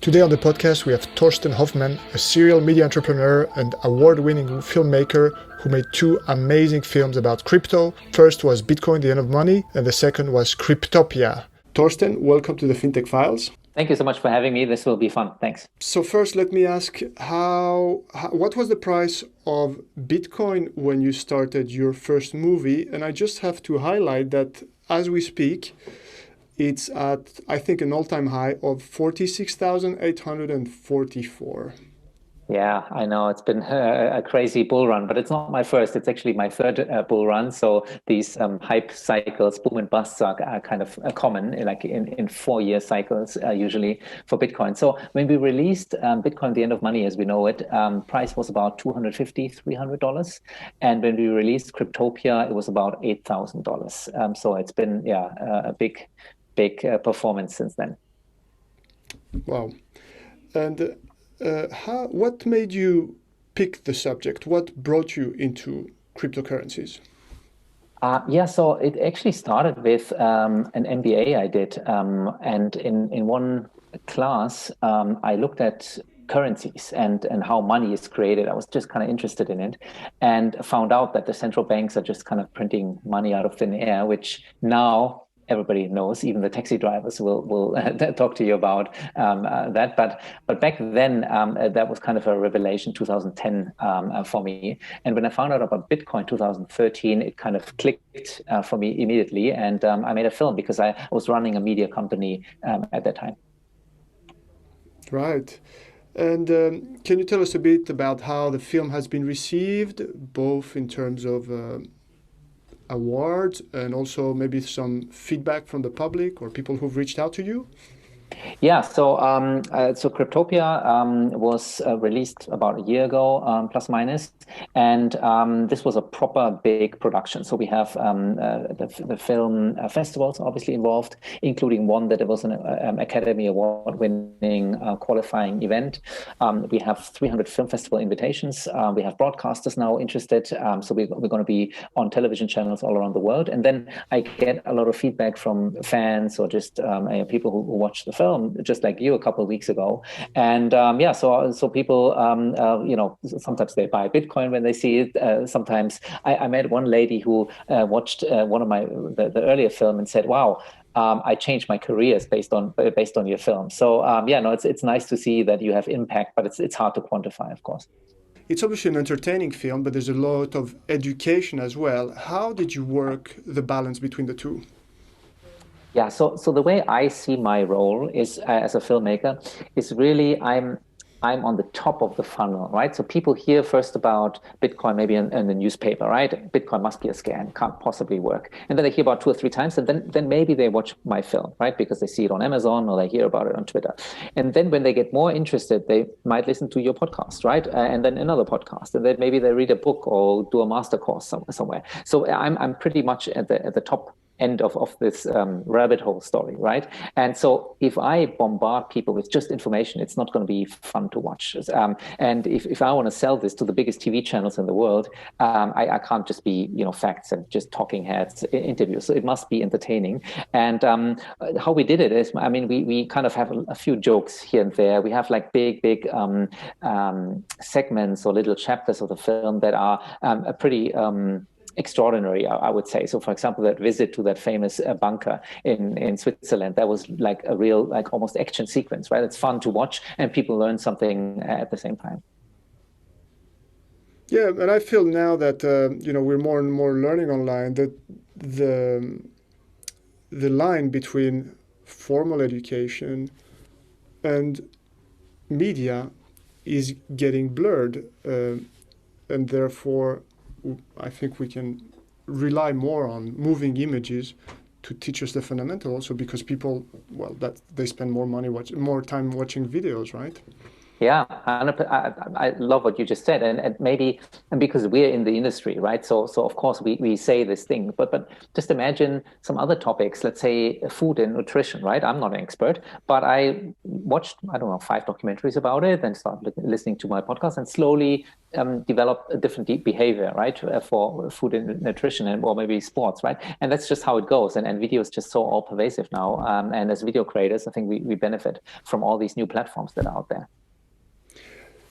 Today on the podcast, we have Torsten Hoffmann, a serial media entrepreneur and award-winning filmmaker who made two amazing films about crypto. First was Bitcoin, the End of Money, and the second was Cryptopia. Torsten, welcome to the Fintech Files. Thank you so much for having me. This will be fun. Thanks. So first, let me ask, what was the price of Bitcoin when you started your first movie? And I just have to highlight that as we speak, it's at, I think, an all-time high of 46,844. Yeah, I know it's been a crazy bull run, but it's not my first. It's actually my third bull run. So these hype cycles, boom and busts, are kind of common, like in 4-year cycles usually for Bitcoin. So when we released Bitcoin, the End of Money as we know it, price was about $250, $300. And when we released Cryptopia, it was about $8,000. So it's been, a big performance since then. Wow. And what made you pick the subject? What brought you into cryptocurrencies? So it actually started with an MBA I did. And in one class, I looked at currencies and how money is created. I was just kind of interested in it and found out that the central banks are just kind of printing money out of thin air, which now everybody knows. Even the taxi drivers will talk to you about that. But back then, that was kind of a revelation, 2010 for me. And when I found out about Bitcoin 2013, it kind of clicked for me immediately. And I made a film because I was running a media company at that time. Right. And can you tell us a bit about how the film has been received, both in terms of awards and also maybe some feedback from the public or people who've reached out to you? Yeah, so Cryptopia was released about a year ago, plus minus, and this was a proper big production. So we have the film festivals obviously involved, including one that it was an Academy Award-winning qualifying event. We have 300 film festival invitations. We have broadcasters now interested, so we're going to be on television channels all around the world. And then I get a lot of feedback from fans or just people who watch the film, just like you a couple of weeks ago. And so people, sometimes they buy Bitcoin when they see it. Sometimes I met one lady who watched one of the earlier film and said, wow, I changed my careers based on your film. So it's nice to see that you have impact, but it's hard to quantify, of course. It's obviously an entertaining film, but there's a lot of education as well. How did you work the balance between the two? Yeah, so the way I see my role is as a filmmaker is really I'm on the top of the funnel, right? So people hear first about Bitcoin maybe in the newspaper, right? Bitcoin must be a scam, can't possibly work. And then they hear about 2 or 3 times, and then maybe they watch my film, right? Because they see it on Amazon or they hear about it on Twitter. And then when they get more interested, they might listen to your podcast, right? And then another podcast, and then maybe they read a book or do a master course somewhere. So I'm pretty much at the top end of this rabbit hole story, right? And so if I bombard people with just information, it's not going to be fun to watch. And if I want to sell this to the biggest TV channels in the world, I can't just be facts and just talking heads interviews. So it must be entertaining. And how we did it is, we kind of have a few jokes here and there. We have like big segments or little chapters of the film that are pretty extraordinary, I would say. So, for example, that visit to that famous bunker in Switzerland, that was like a real, like almost action sequence, right? It's fun to watch and people learn something at the same time. Yeah, and I feel now that we're more and more learning online that the line between formal education and media is getting blurred, and therefore I think we can rely more on moving images to teach us the fundamental, also because people, that they spend more time watching videos, right? Yeah, I love what you just said, and maybe and because we're in the industry, right? So of course we say this thing, but just imagine some other topics. Let's say food and nutrition, right? I'm not an expert, but I watched, I don't know, 5 documentaries about it, and started listening to my podcast, and slowly developed a different behavior, right, for food and nutrition, and or maybe sports, right? And that's just how it goes. And video is just so all pervasive now. And as video creators, I think we benefit from all these new platforms that are out there.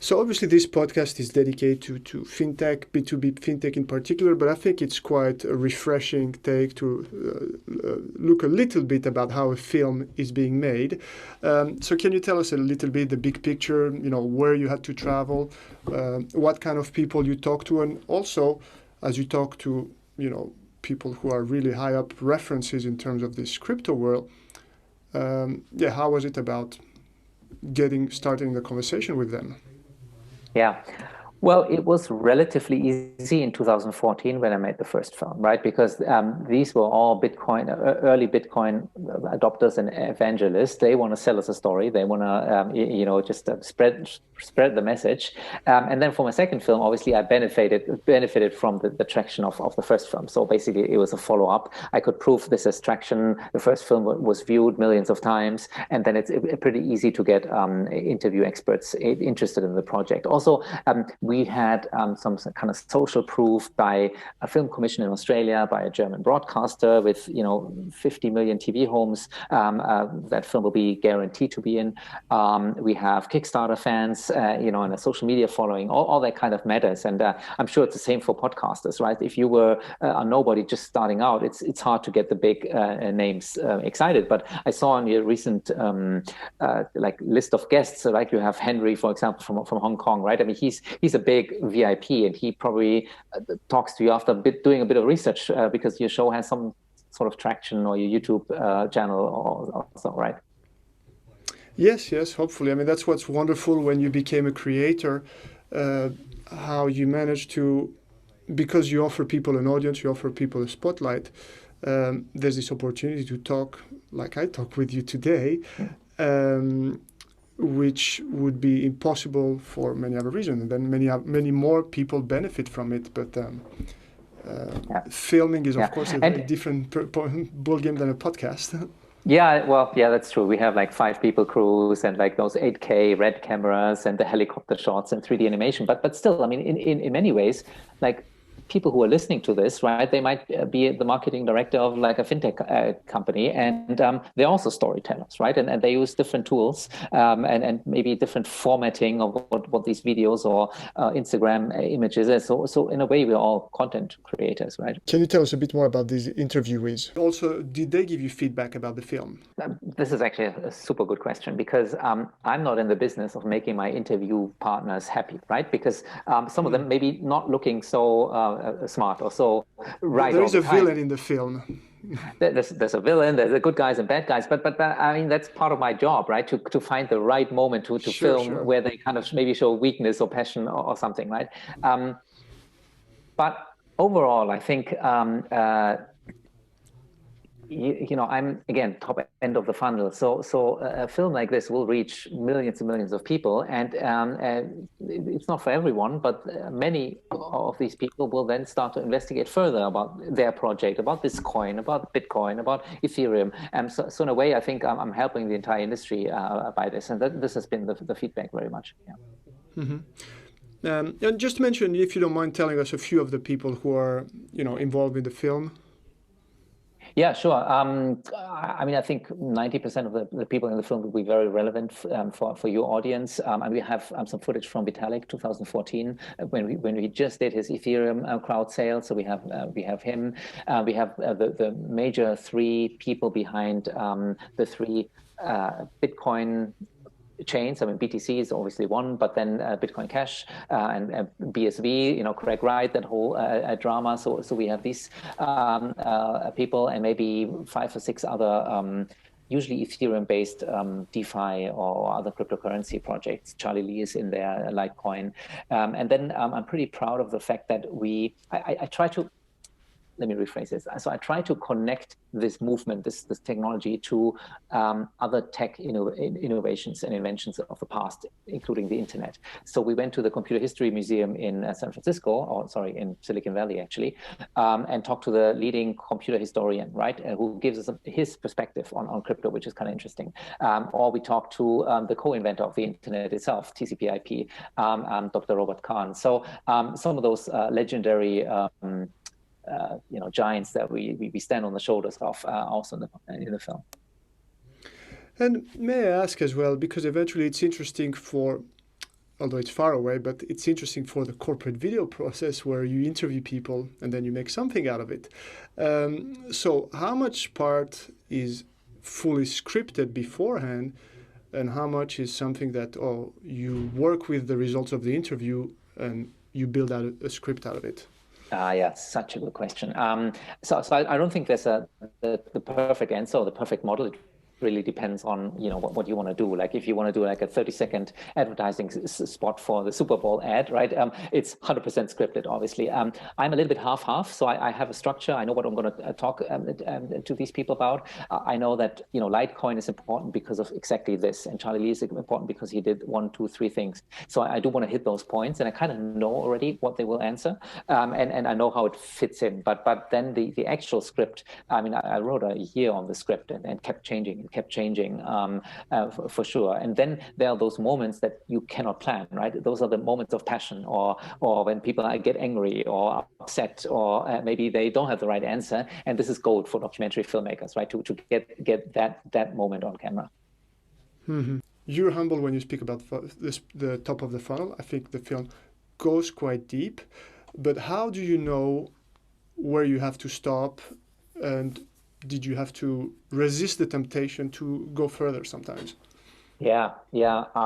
So obviously this podcast is dedicated to fintech, B2B fintech in particular, but I think it's quite a refreshing take to look a little bit about how a film is being made. So can you tell us a little bit the big picture, where you had to travel, what kind of people you talk to, and also as you talk to, people who are really high up references in terms of this crypto world, how was it about starting the conversation with them? Yeah. Well, it was relatively easy in 2014 when I made the first film, right? Because these were all early Bitcoin adopters and evangelists. They want to sell us a story. They want to, just spread the message. And then for my second film, obviously, I benefited from the traction of the first film. So basically, it was a follow-up. I could prove this as traction. The first film was viewed millions of times, and then it's pretty easy to get interview experts interested in the project. Also, we had some kind of social proof by a film commission in Australia, by a German broadcaster with 50 million TV homes. That film will be guaranteed to be in. We have Kickstarter fans, and a social media following. All that kind of matters, and I'm sure it's the same for podcasters, right? If you were a nobody just starting out, it's hard to get the big names excited. But I saw on your recent list of guests, like you have Henry, for example, from Hong Kong, right? I mean, he's a big VIP, and he probably talks to you after doing a bit of research because your show has some sort of traction, or your YouTube channel also, right? Yes, hopefully. I mean, that's what's wonderful when you became a creator, how you manage to, because you offer people an audience, you offer people a spotlight, there's this opportunity to talk like I talk with you today, which would be impossible for many other reasons. And then many more people benefit from it. But filming is, of course, a very different ballgame than a podcast. Yeah, well, yeah, that's true. We have like 5 people crews and like those 8K red cameras and the helicopter shots and 3D animation. But still, I mean, in many ways, like people who are listening to this, right, they might be the marketing director of like a fintech company, and they're also storytellers, right? And they use different tools and maybe different formatting of what these videos or Instagram images is. So in a way, we're all content creators, right? Can you tell us a bit more about these interviewees? Also, did they give you feedback about the film? This is actually a super good question, because I'm not in the business of making my interview partners happy, right? Because some of them maybe not looking so smart or so right. There is a villain in the film. There's a villain, there's the good guys and bad guys, but I mean, that's part of my job, right? To find the right moment to film where they kind of maybe show weakness or passion or something, right? But overall, I think I'm again top end of the funnel. So a film like this will reach millions and millions of people, and it's not for everyone, but many of these people will then start to investigate further about their project, about this coin, about Bitcoin, about Ethereum. So in a way, I think I'm helping the entire industry by this, and this has been the feedback very much. Yeah. Mm-hmm. And just mention, if you don't mind, telling us a few of the people who are involved in the film. Yeah, sure. I mean, I think 90% of the people in the film will be very relevant for your audience. And we have some footage from Vitalik 2014 when we just did his Ethereum crowd sale. So we have him. We have the major 3 people behind the 3 Bitcoin chains. I mean, BTC is obviously one, but then Bitcoin Cash and BSV, Craig Wright, that whole drama. So we have these people, and maybe 5 or 6 other usually Ethereum-based DeFi or other cryptocurrency projects. Charlie Lee is in there, Litecoin. And then I'm pretty proud of the fact that I try to let me rephrase this. So I try to connect this movement, this technology, to other tech innovations and inventions of the past, including the internet. So we went to the Computer History Museum in San Francisco, or sorry, in Silicon Valley actually, and talked to the leading computer historian, right, who gives us his perspective on crypto, which is kind of interesting. Or we talked to the co-inventor of the internet itself, TCP/IP, Dr. Robert Kahn. So some of those legendary giants that we stand on the shoulders of also in the film. And may I ask as well, because eventually it's interesting for, although it's far away, but it's interesting for the corporate video process where you interview people and then you make something out of it. So how much part is fully scripted beforehand, and how much is something that, you work with the results of the interview and you build out a script out of it? Yeah, such a good question. So I don't think there's the perfect answer or the perfect model. It really depends on what you want to do. Like if you want to do like a 30-second advertising spot for the Super Bowl ad, right? It's 100% scripted, obviously. I'm a little bit half-half, so I have a structure. I know what I'm going to talk to these people about. I know that Litecoin is important because of exactly this, and Charlie Lee is important because he did 1, 2, 3 things. So I do want to hit those points, and I kind of know already what they will answer, and I know how it fits in. But then the actual script. I mean, I wrote a year on the script and kept changing for sure. And then there are those moments that you cannot plan, right? Those are the moments of passion, or when people get angry or upset, or maybe they don't have the right answer. And this is gold for documentary filmmakers, right? To get that moment on camera. Mm-hmm. You're humble when you speak about the top of the funnel. I think the film goes quite deep, but how do you know where you have to stop, and did you have to resist the temptation to go further sometimes? Yeah.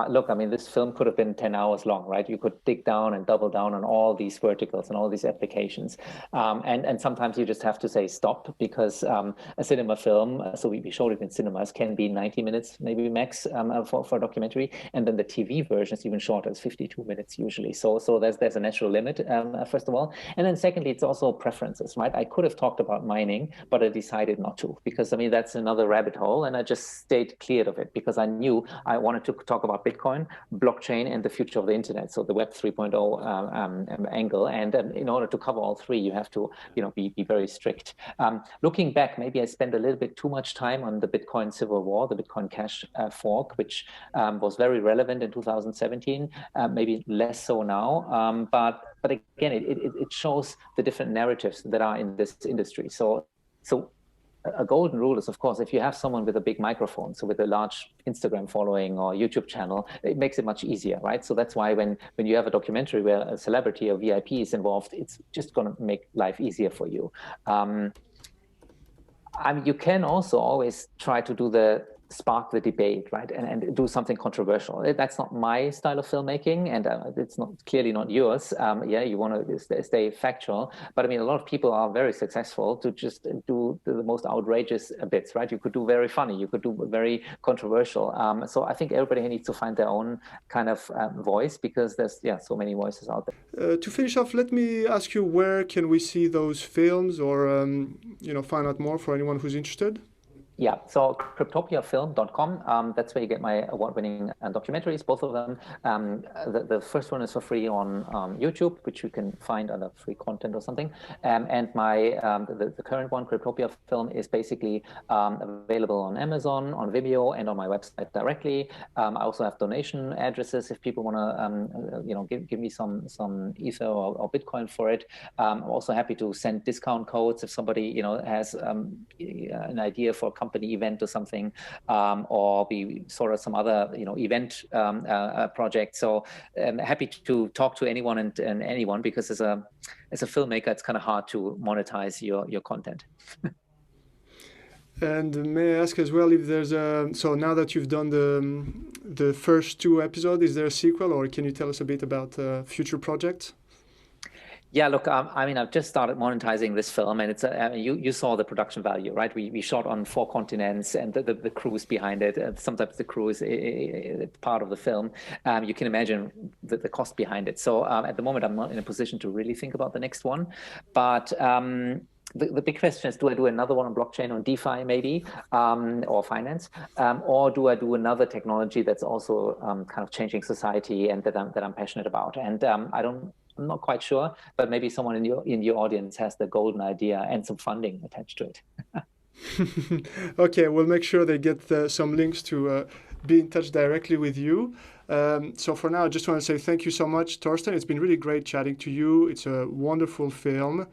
Look, I mean, this film could have been 10 hours long, right? You could dig down and double down on all these verticals and all these applications. And sometimes you just have to say stop, because a cinema film, so we showed it in cinemas, can be 90 minutes, maybe max, for a documentary. And then the TV version is even shorter, it's 52 minutes usually. So there's a natural limit, first of all. And then secondly, it's also preferences, right? I could have talked about mining, but I decided not to, because I mean, that's another rabbit hole. And I just stayed clear of it because I knew I wanted to talk about Bitcoin, blockchain, and the future of the internet, so the Web 3.0 angle. And in order to cover all three, you have to, be very strict. Looking back, maybe I spent a little bit too much time on the Bitcoin civil war, the Bitcoin Cash fork, which was very relevant in 2017. Maybe less so now, but again, it shows the different narratives that are in this industry. So a golden rule is, of course, if you have someone with a big microphone, so with a large Instagram following or YouTube channel, it makes it much easier, right? So that's why when you have a documentary where a celebrity or VIP is involved, it's just going to make life easier for you. I mean, you can also always try to spark the debate, right, and do something controversial. That's not my style of filmmaking, and it's clearly not yours. You want to stay factual, but I mean, a lot of people are very successful to just do the most outrageous bits, right? You could do very funny, you could do very controversial. So I think everybody needs to find their own kind of voice, because there's so many voices out there. To finish off, let me ask you, where can we see those films, or find out more for anyone who's interested? Yeah, so cryptopiafilm.com, that's where you get my award-winning documentaries, both of them. The first one is for free on YouTube, which you can find under free content or something. And my the current one, Cryptopia Film, is basically available on Amazon, on Vimeo, and on my website directly. I also have donation addresses if people want to give me some Ether or Bitcoin for it. I'm also happy to send discount codes if somebody has an idea for a company event or something, or be sort of some other event project. So I'm happy to talk to anyone and anyone, because as a filmmaker, it's kind of hard to monetize your content. And may I ask as well if there's so now that you've done the first 2 episodes, is there a sequel, or can you tell us a bit about future projects? Yeah, look, I mean, I've just started monetizing this film, and it's you saw the production value, right? We shot on 4 continents, and the crews behind it. Sometimes the crew is part of the film. You can imagine the cost behind it. So at the moment, I'm not in a position to really think about the next one, but the big question is, do I do another one on blockchain, on DeFi maybe, or finance, or do I do another technology that's also kind of changing society and that I'm passionate about? And I'm not quite sure, but maybe someone in your audience has the golden idea and some funding attached to it. Okay, we'll make sure they get some links to be in touch directly with you. So for now, I just want to say thank you so much, Torsten. It's been really great chatting to you. It's a wonderful film.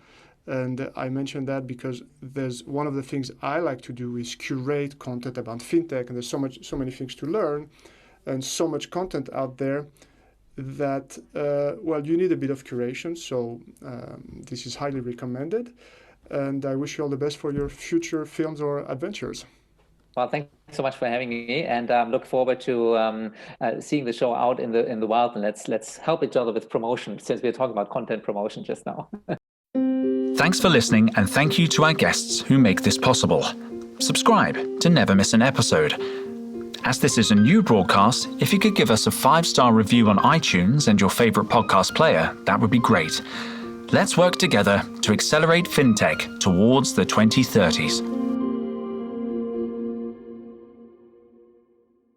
And I mentioned that because there's one of the things I like to do is curate content about fintech. And there's so many things to learn and so much content out there that, well, you need a bit of curation. So this is highly recommended. And I wish you all the best for your future films or adventures. Well, thanks so much for having me, and look forward to seeing the show out in the wild. And let's help each other with promotion, since we were talking about content promotion just now. Thanks for listening, and thank you to our guests who make this possible. Subscribe to never miss an episode. As this is a new broadcast, if you could give us a 5-star review on iTunes and your favorite podcast player, that would be great. Let's work together to accelerate fintech towards the 2030s.